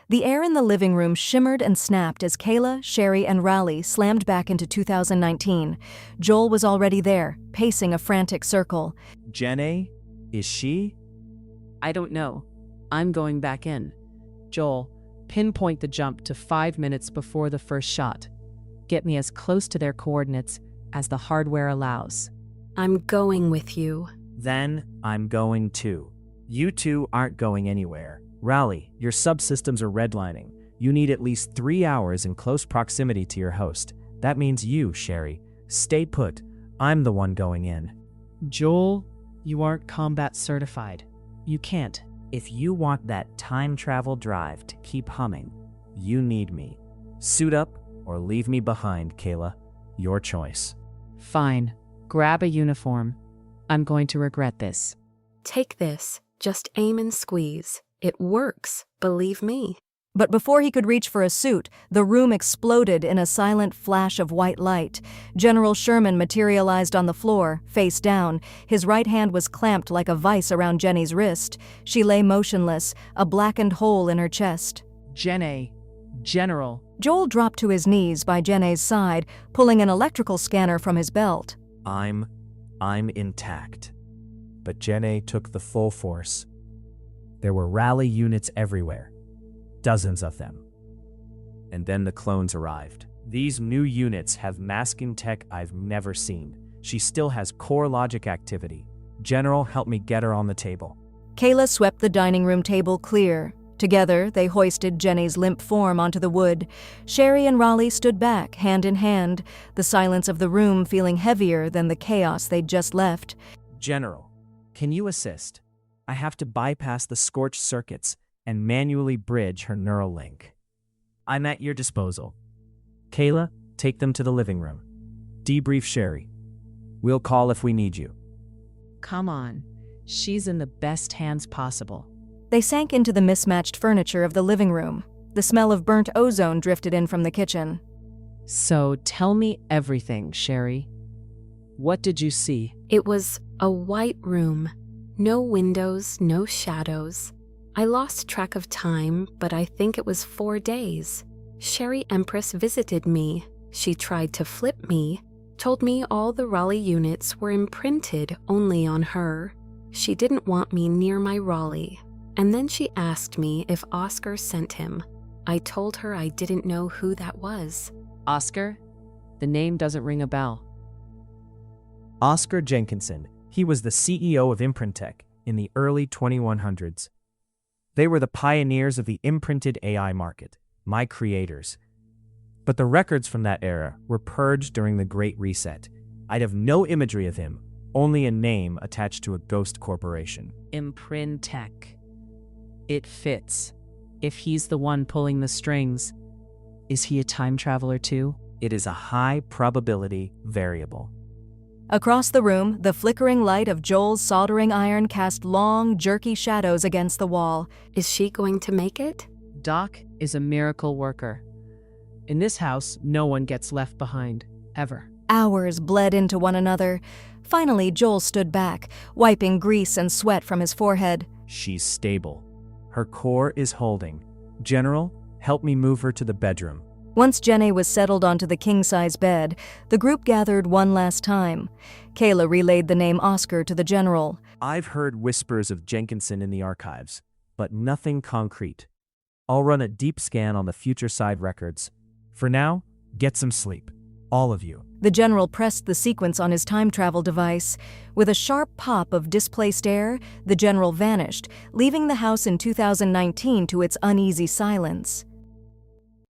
The air in the living room shimmered and snapped as Kayla, Sherry, and Raleigh slammed back into 2019. Joel was already there, pacing a frantic circle. Jennae? Is she? I don't know. I'm going back in. Joel, pinpoint the jump to 5 minutes before the first shot. Get me as close to their coordinates as the hardware allows. I'm going with you. Then I'm going too. You two aren't going anywhere. Raleigh, your subsystems are redlining. You need at least 3 hours in close proximity to your host. That means you, Sherry. Stay put. I'm the one going in. Joel, you aren't combat certified. You can't. If you want that time travel drive to keep humming, you need me. Suit up or leave me behind, Kayla. Your choice. Fine. Grab a uniform. I'm going to regret this. Take this. Just aim and squeeze. It works, believe me. But before he could reach for a suit, the room exploded in a silent flash of white light. General Sherman materialized on the floor, face down. His right hand was clamped like a vice around Jenny's wrist. She lay motionless, a blackened hole in her chest. Jennae, General. Joel dropped to his knees by Jennae's side, pulling an electrical scanner from his belt. I'm intact. But Jennae took the full force. There were Raleigh units everywhere. Dozens of them. And then the clones arrived. These new units have masking tech I've never seen. She still has core logic activity. General, help me get her on the table. Kayla swept the dining room table clear. Together, they hoisted Jenny's limp form onto the wood. Sherry and Raleigh stood back, hand in hand, the silence of the room feeling heavier than the chaos they'd just left. General, can you assist? I have to bypass the scorched circuits and manually bridge her neural link. I'm at your disposal. Kayla, take them to the living room. Debrief Sherry. We'll call if we need you. Come on. She's in the best hands possible. They sank into the mismatched furniture of the living room. The smell of burnt ozone drifted in from the kitchen. So tell me everything, Sherry. What did you see? It was a white room. No windows, no shadows. I lost track of time, but I think it was 4 days. Sherry Empress visited me. She tried to flip me, told me all the Raleigh units were imprinted only on her. She didn't want me near my Raleigh. And then she asked me if Oscar sent him. I told her I didn't know who that was. Oscar? The name doesn't ring a bell. Oscar Jenkinson. He was the CEO of Imprintech in the early 2100s. They were the pioneers of the imprinted AI market, my creators. But the records from that era were purged during the Great Reset. I'd have no imagery of him, only a name attached to a ghost corporation. Imprintech. It fits. If he's the one pulling the strings, is he a time traveler too? It is a high probability variable. Across the room, the flickering light of Joel's soldering iron cast long, jerky shadows against the wall. Is she going to make it? Doc is a miracle worker. In this house, no one gets left behind, ever. Hours bled into one another. Finally, Joel stood back, wiping grease and sweat from his forehead. She's stable. Her core is holding. General, help me move her to the bedroom. Once Jennae was settled onto the king-size bed, the group gathered one last time. Kayla relayed the name Oscar to the general. I've heard whispers of Jenkinson in the archives, but nothing concrete. I'll run a deep scan on the future side records. For now, get some sleep. All of you. The general pressed the sequence on his time travel device. With a sharp pop of displaced air, the general vanished, leaving the house in 2019 to its uneasy silence.